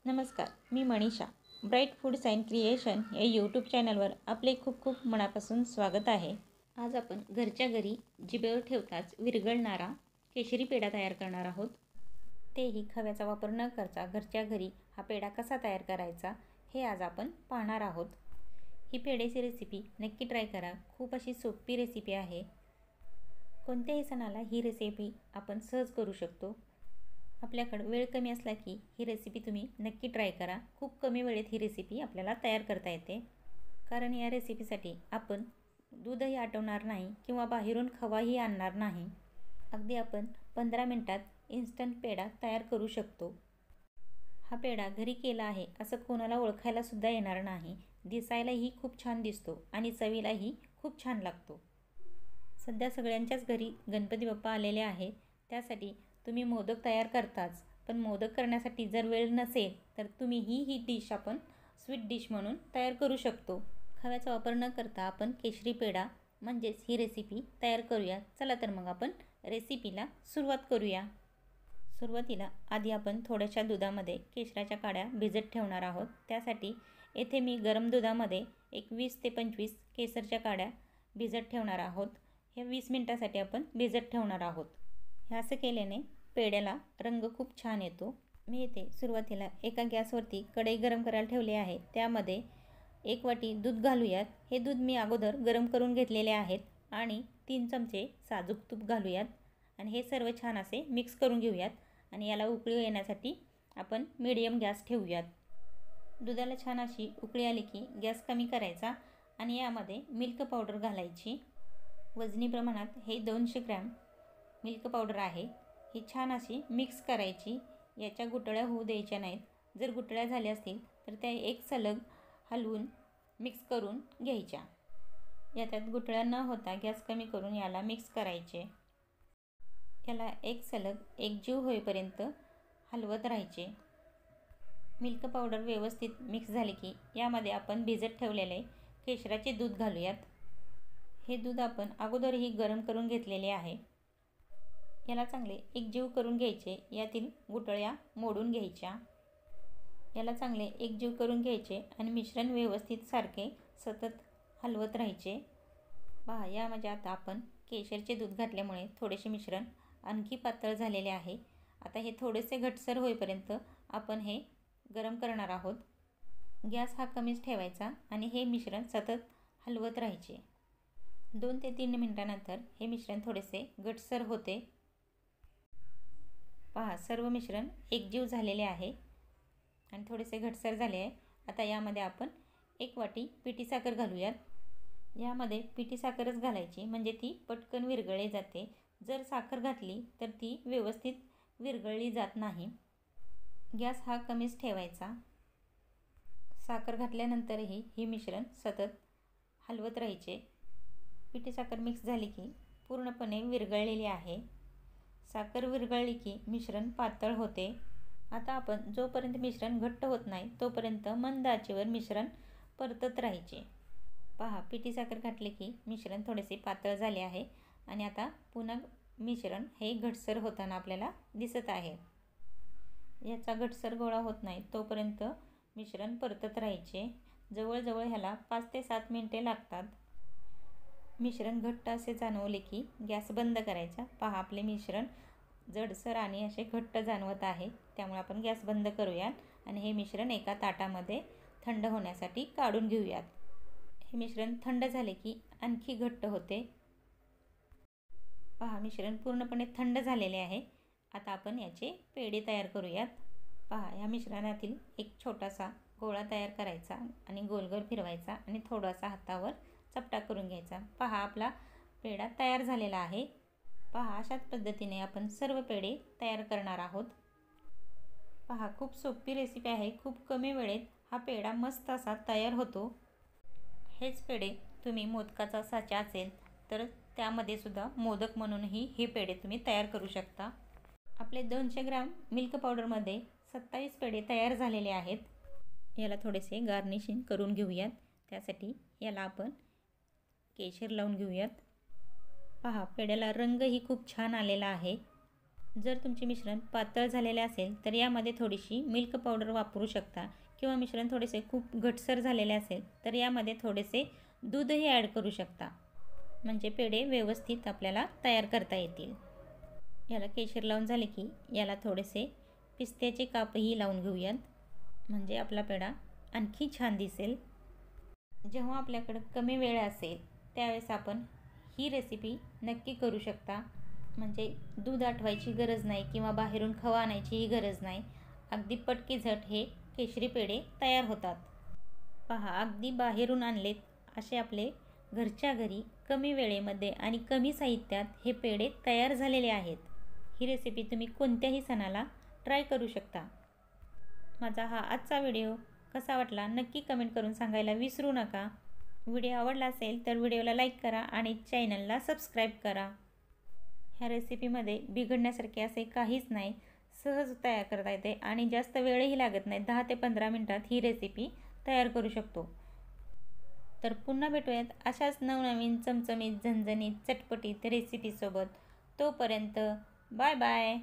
नमस्कार, मी Manisha. Bright foods and creation या यूट्यूब चॅनलवर आपले खूप खूप मनापासून स्वागत आहे. आज आपण घरच्या घरी जिभेवर ठेवताच विरघळणारा केशरी पेढा तयार करणार आहोत. तेही खव्याचा वापर न करता घरच्या घरी हा पेढा कसा तयार करायचा हे आज आपण पाहणार आहोत. ही पेढ्याची रेसिपी नक्की ट्राय करा. खूप अशी सोपी रेसिपी आहे. कोणत्याही सणाला ही रेसिपी आपण सहज करू शकतो. आपल्याकडे वेळ कमी असला की ही रेसिपी तुम्ही नक्की ट्राय करा. खूप कमी वेळेत ही रेसिपी आपल्याला तयार करता येते. कारण या रेसिपीसाठी आपण दूधही आटवणार नाही किंवा बाहेरून खवाही आणणार नाही. अगदी आपण 15 मिनिटात इन्स्टंट पेढा तयार करू शकतो. हा पेढा घरी केला आहे असं कोणाला ओळखायला सुद्धा येणार नाही. दिसायलाही खूप छान दिसतो आणि चवीलाही खूप छान लागतो. सध्या सगळ्यांच्याच घरी गणपती बाप्पा आलेले आहे. त्यासाठी तुम्ही मोदक तयार करताच, पण मोदक करण्यासाठी जर वेळ नसेल तर तुम्ही ही डिश आपण स्वीट डिश म्हणून तयार करू शकतो. खव्याचा वापर न करता आपण केशरी पेढा म्हणजेच ही रेसिपी तयार करूया. चला तर मग आपण रेसिपीला सुरुवात करूया. सुरुवातीला आधी आपण थोड्याशा दुधामध्ये केशराच्या काड्या भिजत ठेवणार आहोत. त्यासाठी येथे मी गरम दुधामध्ये एक 20 ते 25 केसरच्या काड्या भिजत ठेवणार आहोत. हे 20 मिनिटासाठी आपण भिजत ठेवणार आहोत. हे असं केल्याने पेढ्याला रंग खूप छान येतो. मी इथे सुरुवातीला एका गॅसवरती कढई गरम करायला ठेवली आहे. त्यामध्ये 1 वाटी दूध घालूयात. हे दूध मी अगोदर गरम करून घेतलेले आहेत आणि 3 चमचे साजूक तूप घालूयात आणि हे सर्व छान असे मिक्स करून घेऊयात आणि याला उकळी येण्यासाठी आपण मीडियम गॅस ठेवूयात. दुधाला छान अशी उकळी आली की गॅस कमी करायचा आणि यामध्ये मिल्क पावडर घालायची. वजनी प्रमाणात हे 200 ग्रॅम मिल्क पावडर आहे. ही छान अशी मिक्स करायची. याच्या गुठळ्या होऊ द्यायच्या नाहीत. जर गुठळ्या झाल्या असतील तर त्या एक सलग हलवून मिक्स करून घ्यायच्या. याच्यात गुठळ्या न होता गॅस कमी करून याला मिक्स करायचे. याला एक सलग एकजीव होईपर्यंत हलवत राहायचे. मिल्क पावडर व्यवस्थित मिक्स झाले की यामध्ये आपण भिजत ठेवलेले केशराचे दूध घालूयात. हे दूध आपण अगोदरही गरम करून घेतलेले आहे. याला चांगले एकजीव करून घ्यायचे. यातील गुठळ्या मोडून घ्यायच्या. याला चांगले एकजीव करून घ्यायचे आणि मिश्रण व्यवस्थित सारखे सतत हलवत राहायचे. पहा, यामध्ये आता आपण केशरचे दूध घातल्यामुळे थोडेसे मिश्रण आणखी पातळ झालेले आहे. आता हे थोडेसे घटसर होईपर्यंत आपण हे गरम करणार आहोत. गॅस हा कमीच ठेवायचा आणि हे मिश्रण सतत हलवत राहायचे. 2 ते 3 मिनिटानंतर हे मिश्रण थोडेसे घटसर होते. पहा, सर्व मिश्रण एकजीव झालेले आहे आणि थोडेसे घटसर झाले आहे. आता यामध्ये आपण 1 वाटी पिठी साखर घालूयात. यामध्ये पिठी साखरच घालायची म्हणजे ती पटकन विरघळली जाते. जर साखर घातली तर ती व्यवस्थित विरघळली जात नाही. गॅस हा कमीच ठेवायचा. साखर घातल्यानंतरही हे मिश्रण सतत हलवत राहायचे. पिठी साखर मिक्स झाली की पूर्णपणे विरघळलेली आहे. साखर विरघळली की मिश्रण पातळ होते. आता आपण जोपर्यंत मिश्रण घट्ट होत नाही तोपर्यंत मंद आचेवर मिश्रण परतत राहायचे. पहा, पिठी साखर घातले की मिश्रण थोडेसे पातळ झाले आहे आणि आता पुन्हा मिश्रण हे घटसर होताना आपल्याला दिसत आहे. याचा घटसर गोळा होत नाही तोपर्यंत मिश्रण परतत राहायचे. जवळजवळ ह्याला 5 ते 7 मिनिटे लागतात. मिश्रण घट्ट असे जाणवले की गॅस बंद करायचा. पहा, आपले मिश्रण जडसर आणि असे घट्ट जाणवत आहे. त्यामुळे आपण गॅस बंद करूयात आणि हे मिश्रण एका ताटामध्ये थंड होण्यासाठी काढून घेऊयात. हे मिश्रण थंड झाले की आणखी घट्ट होते. पहा, मिश्रण पूर्णपणे थंड झालेले आहे. आता आपण याचे पेढे तयार करूयात. पहा, या मिश्रणातील एक छोटासा गोळा तयार करायचा आणि गोलगोल फिरवायचा आणि थोडासा हातावर चपटा करून घ्यायचा. पहा, आपला पेढा तयार झालेला आहे. पहा, अशाच पद्धतीने आपण सर्व पेढे तयार करणार आहोत. पहा, खूप सोपी रेसिपी आहे. खूप कमी वेळेत हा पेढा मस्त असा तयार होतो. हेच पेढे तुम्ही मोदकाचा साचा असेल तर त्यामध्ये सुद्धा मोदक म्हणूनही हे पेढे तुम्ही तयार करू शकता. आपले 200 ग्रॅम मिल्क पावडरमध्ये 27 पेढे तयार झालेले आहेत. याला थोडेसे गार्निशिंग करून घेऊयात. त्यासाठी याला आपण केशर लावून घेऊयात. पहा, पेढ्याला रंगही खूप छान आलेला आहे. जर तुमचे मिश्रण पातळ झालेले असेल तर यामध्ये थोडीशी मिल्क पावडर वापरू शकता किंवा मिश्रण थोडेसे खूप घटसर झालेले असेल तर यामध्ये थोडेसे दूधही ॲड करू शकता, म्हणजे पेढे व्यवस्थित आपल्याला तयार करता येतील. याला केशर लावून झाले की याला थोडेसे पिस्त्याचे कापही लावून घेऊयात, म्हणजे आपला पेढा आणखी छान दिसेल. जेव्हा आपल्याकडं कमी वेळ असेल त्यावेळेस आपण ही रेसिपी नक्की करू शकता. म्हणजे दूध आटवायची गरज नाही किंवा बाहेरून खवा आणायचीही गरज नाही. अगदी पटकी झट हे केशरी पेढे तयार होतात. पहा, अगदी बाहेरून आणलेत असे आपले घरच्या घरी कमी वेळेमध्ये आणि कमी साहित्यात हे पेढे तयार झालेले आहेत. ही रेसिपी तुम्ही कोणत्याही सणाला ट्राय करू शकता. माझा हा आजचा व्हिडिओ कसा वाटला नक्की कमेंट करून सांगायला विसरू नका. व्हिडिओ आवडला असेल तर व्हिडिओला लाईक करा आणि चॅनलला सबस्क्राईब करा. ह्या रेसिपीमध्ये बिघडण्यासारखे असे काहीच नाही, सहज तयार करता येते आणि जास्त वेळही लागत नाही. 10 ते 15 मिनटात ही रेसिपी तयार करू शकतो. तर पुन्हा भेटूयात अशाच नवनवीन चमचमीत झणझणीत चटपटीत रेसिपीसोबत. तोपर्यंत बाय बाय.